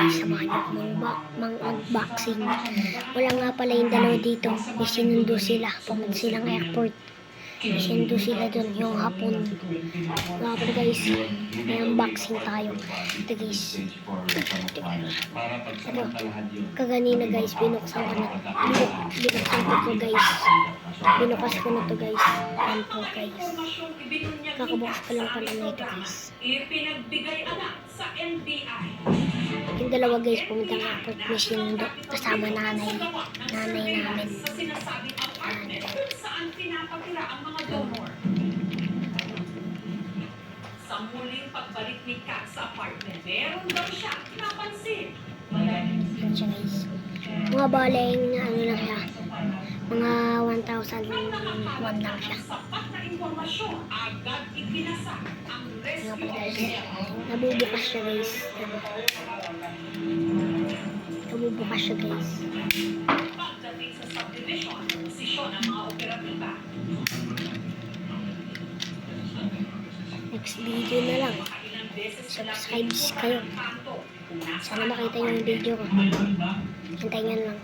guys, samahan niyo ako mag-unboxing. Wala nga pala yung dalawa dito. May sinundo sila. Pumunta silang airport. May sinundo sila dun yung hapon. Nga pala guys, may unboxing tayo. Ito guys. Ito. Kaganina guys, binuksan ko na. Binuksan ko guys. Binukas ko na to guys. Yan po guys. Kakabukas ko lang pala na ito guys. Sa NBI. Yung dalawa guys, pumunta ng airport mission kasama nanay namin. Sa sinasabing apartment saan pinapatira ang mga donor. Sa muling pagbalik ni Kat sa apartment, meron daw siya napansin. Yan siya guys. Mga baleng ano lang siya. Mga 1,001 lang siya. Sapat na impormasyon, agad ipinasa ang Nga pala guys. rescue. Nabubukas siya guys. Nabubukas siya guys. Pagdating sa subdivision, posisyon ang mga operatiba. Next video na lang. Ilang beses Subscribe kayo. Sana makita niyo yung video ko. Hintayin nyo lang.